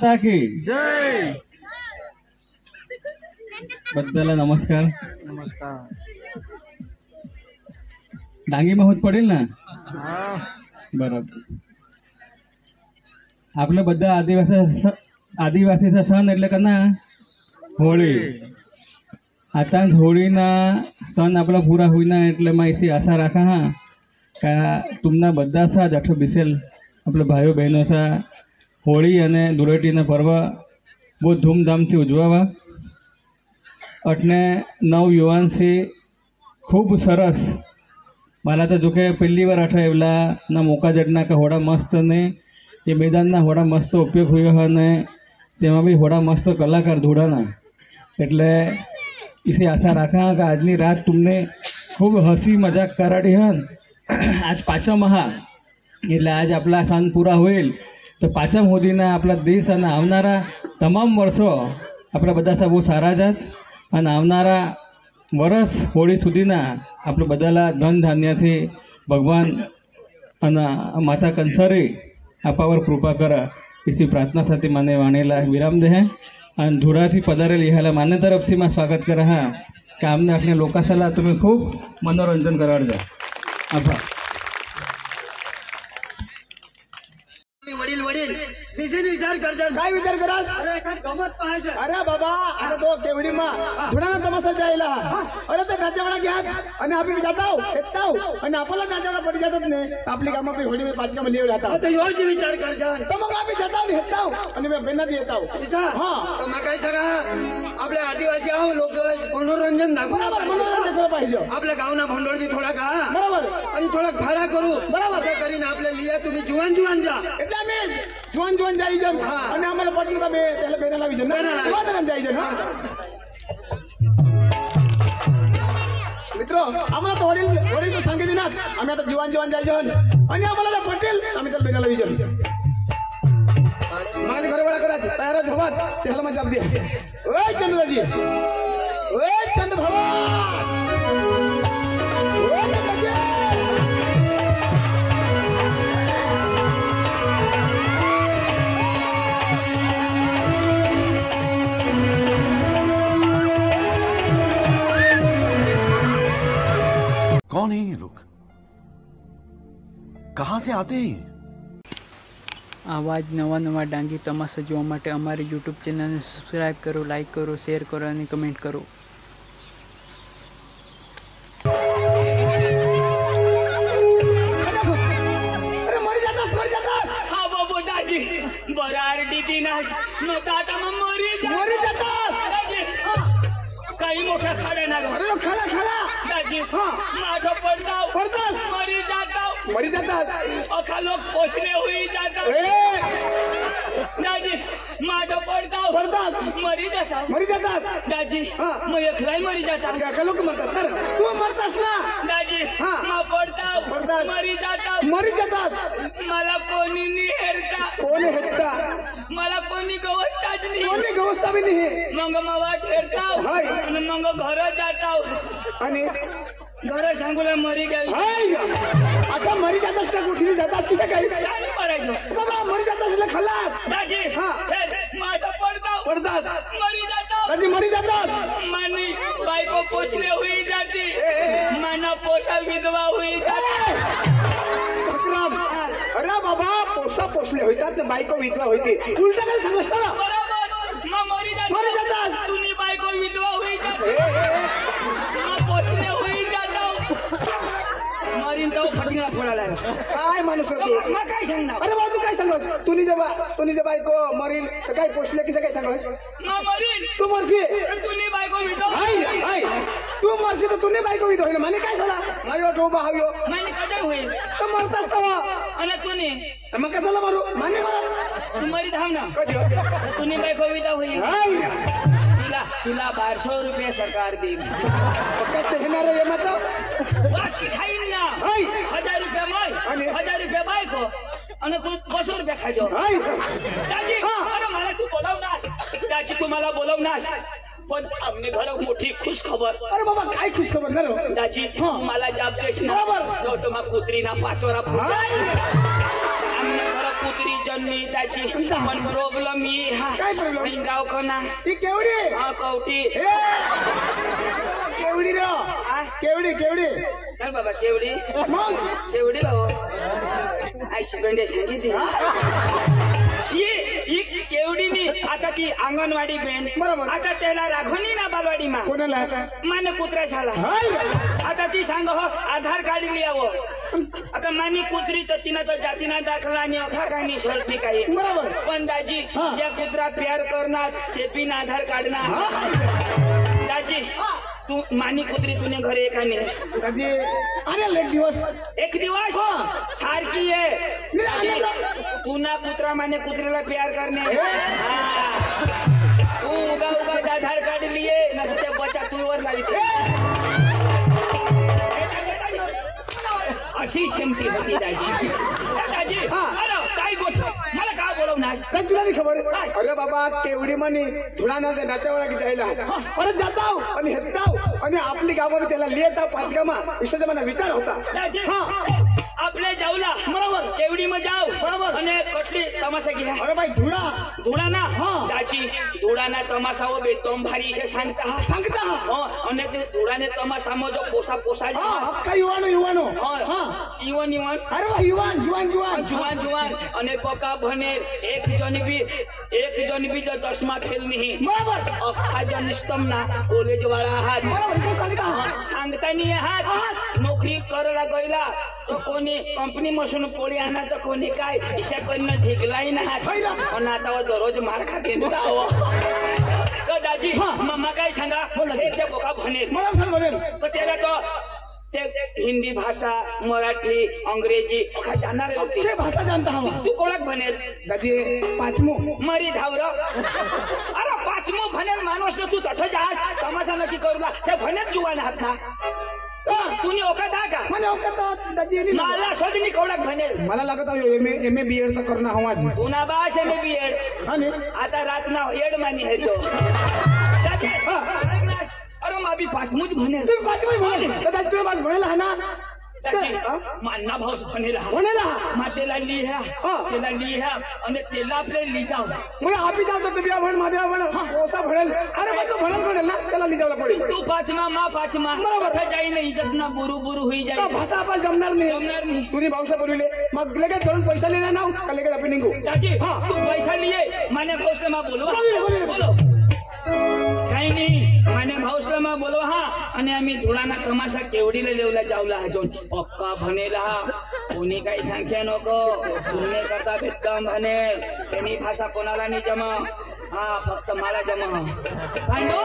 माता की जय. बद्दल नमस्कार. नमस्कार. डांगी महोत पडेल ना. हा. बरोबर. आपलं બધા આદિવાસીचा સણ એટલે કે ના હોળી. आता होळीना सण आपला पूरा होईना એટલે માં એસી આશા રાખા હા કે तुमना બધા સાથ 120 આપણે ભાઈઓ બહેનો સા હોળી અને ધૂળેટીના પર્વ બહુ ધૂમધામથી ઉજવાવા. એટલે નવ યુવાનથી ખૂબ સરસ मला तर जो काही पहिली વાર આઠા એવલા ના મોકા જડના કે હોડા મસ્ત ને એ મેદાનના હોડા મસ્ત ઉપયોગ હોય અને તેમાં બી હોડા મસ્ત કલાકાર ધોડાના એટલે इसे आशा रखा कि आजनी रात तुमने खूब हसी मजाक कराड़ी हन. आज पाचम हा એટલે आज आपला सण पूरा होईल तर पाचम होदीना आपला देश અને આવનારા તમામ વર્ષો આપણા બધા બહુ સારા જાત અને આવનારા વર્ષ હોળી સુધીના આપણે બધાલા ધન ધાન્યથી ભગવાન અને માતા કંસરી આપાवर કૃપા કરા इसी प्रार्थना સાથે મને વાણેલા વિરામ દે અને ધૂળાથી પધારેલી ह्याला मान्य तरफથી માં स्वागत करा हा કે આમને આપણે લોકાશાला तुम्ही खूप मनोरंजन कराडजा. आभार. वडील वडील दिसेने विचार करतात. काय विचार करास? अरे काय गमत पाहायचं. अरे बाबा आता तो केवडी मा धुणाना तमाशा जायला. अरे ते नाचवडा घ्या आणि आपण जाताव येताव आणि आपला नाचवडा पडी जातात ने आपली कामं पे होडी में पाच कामं लिहिव जातात. तो योच विचार करतात. तर मग आपण जाताव आणि येताव आणि बेनात येताव. हां तर मग काय सगळा आपल्या आदिवासी आहो लोक मनोरंजन दाखवू. मनोरंजन केलं पाहिजे. आपल्या गावना भंडोळ बी थोडा का बरोबर आणि थोडा भाडा करू बरोबर असं करीन आपल्या लिया तुम्ही जुवान जुवान जा. जुवान जुवान जायचं आणि आम्हाला पटलं का त्याला बेनाला विचार जायचं ना मित्र. आम्हाला तर वडील वडील सांगितले ना आम्ही आता जुवान जुवान जायचं आणि आम्हाला जर पटेल आम्ही त्याला बेनाला विचारू. मला घरवाडा करायचं तयार झोपात त्याला मजा दे. ओय चंद्रजी ओय चंद्र भावा कौन है ये लोग? कहां से आते हैं? आवाज नवा नवा डांगी तमाशा જોવા માટે અમારી YouTube ચેનલને સબસ્ક્રાઇબ કરો, લાઈક કરો, શેર કરો અને કમેન્ટ કરો. अरे मरी जातास हा बाबू दाजी बरारडी दिनाश नका आता मरी जातास काही मोठा खाडा ना. अरे खरा खरा दाजी माझा पडतास मरी जातास अखा लोक पोषणे होई जातात. दाजी माझा पडतास मरी जातास दाजी मग एकलाही मरी जातात. अखा लोक मरतात तर तू मरतास ना दाजी मा पडतास मरी जातास. मला कोणी नाही हेरता. कोण हेरता? मला कोणी गवस्ताच नाही. कोणी गवस्ता बी नाही. मग वाट हेरताव आणि मग घर जाताव आणि घर सांगूला मरी गेली. आता मरी जातास का कुठे जातास तिथे काही मरायचं बाबा मरी जातास खल्लास दाजी माझा पडतास मरी जातास मानी बायको पोषणे होई जाती माना पोषा विधवा होई जाते. अरे बाबा पोषा पोषले होतात बायको विधवा होती उलटा काय सांगस ना बरोबर. मग मरी जातास तुम्ही बायको विधवा होई जाते पोषणे होई जाता मरीन तो फटका फोडायला काय माणूस तू मग काय सांगणार. अरे बाबा तू काय सांगस तुनी जे बायको मरीन तर काय पोषले की काय सांगस. मरीन तू मरशी तुनी बायको विधवा तू मरशी तर तुनी बायको विधवा होईल माने काय झाला माझ्या टोबा हवियो माने कजर होईल तर मरतास तवा आणि तुनी मग कशाला मारू माने मरा तू मरी धाव ना कधी तुनी बायको विधवा होईल. तुला 1200 रुपये सरकार देईल. बाकी खाईन ना 1000 रुपये माय 1000 रुपये बायको आणि तू 200 रुपये खायचो. दाजी अरे मला तू बोलवणार दाजी तुम्हाला बोलवणार पण आमने घर मोठी खुश खबर. अरे बाबा काय खुश खबर ना दाजी तुम्हाला जाब देश ना तो तुम्हा कुत्री ना पाचोरा आमने घर कुत्री जन्मी त्याची पण प्रॉब्लेम ही हा काय प्रॉब्लेम गाव कना ती केवढी हा कवटी केवढी रे केवढी केवढी चल बाबा केवढी मग केवढी भाऊ आयशी बेंडे सांगितली ही केवढी नी आता ती अंगणवाडी बेंड बरोबर. आता त्याला राखोनी ना बालवाडी मा कोणाला माने कुत्रा शाळा आता ती सांग हो आधार कार्ड लिहावं आता मानी कुत्री तर तिनं तर जातीना दाखला आणि अखा काही सेल्फी काही बरोबर. पण दाजी ज्या कुत्रा प्यार करणार ते पिन आधार कार्ड ना दाजी तू मानी कुत्री तुने घरे एकाने दादी अरे एक दिवस सारखी आहे तू ना कुत्रा माने कुत्रेला प्यार करणे तू उगा उगा आधार कार्ड लिए ना तुझ्या बच्चा तुवर लावी अशी क्षमती होती दाजी दाजी अरे काय गोष्ट मला काय बोलवणार तुला नाही खबर अरे बाबा केवढी म्हणे थोडा ना नात्यावाळा की जायला परत जाताव आणि हेताव आणि आपली गावावर त्याला लिहिता पाच कामा विषयाचा मला विचार होता आपले जाऊला बरोबर केवढी मग जाऊ बरोबर आणि कटली तमाशा घ्या अरे बाई धुडा ना दाजी धुडाना तमाशा हो बेतोम भारी इशे सांगता आणि ते धुडाने तमाशा मग जो पोसा अक्का युवानो युवन अरे वा युवान जुवान અને પકા ભણે એક જન બી જો 10માં ફેલ નહીં बरोबर અખા જન સ્તમના કોલેજ વાળા હાથ बरोबर सांगता नाही हात नोकरी करायला गईला तर कोणी कंपनी मसून पोळी आणा तर कोणी काय इशा करणं ढिकलाही ना हात आणि आता दररोज मार खाते तर दाजी मम्मा काय सांगा हे ते पोका भनेल तर त्याला तो ते हिंदी भाषा मराठी अंग्रेजी जाणार होती भाषा जानता हूँ तू कोणाक भनेल दादी पाचमो मरी धावर अरे पाचमो भनेल माणूस तू तठ जहाज तमाशा नक्की करूला ते भनेल जुवान हात ना तुनी ओकात हा का मला ओकात दादी मला शोधनी कोणाक भनेल मला लागत एम ए बी एड तर करणं हवा जी पुन्हा बाश एम बी एड आता रात ना एड मानी है तो अरे माबी पाचमूच भनेल तुम्ही पाचमो म्हणाल दादी तुम्ही माझ म्हणाल हा ना मान्ना भाऊस भनेला त्याला लिहा आणि त्याला आपले लिजाव मग आपी जातो तुम्ही म्हण माझ्या म्हण ओसा भनेल अरे मग तो भनेल ना त्याला लिजावला पडेल तू पाचमा बरोबर जाई नाही इज्जत ना बुरू हुई जाई भाषा आपण जमणार नाही तुम्ही भाऊसा बोलविले मग लगेच धरून पैसा लिहिला ना का लगेच आपण निघू दाजी तू पैसा लिए माने भाऊसला मा बोलो काही नाही माने भाऊसला मा बोलवा आणि आम्ही धुळाना तमाशा केवढीला लेवला जावला अजून पक्का भनेला कोणी काही सांगशे नको तुमने करता भेटकाम भनेल त्यांनी भाषा कोणाला नाही जमा फक्त मला जमा भांडो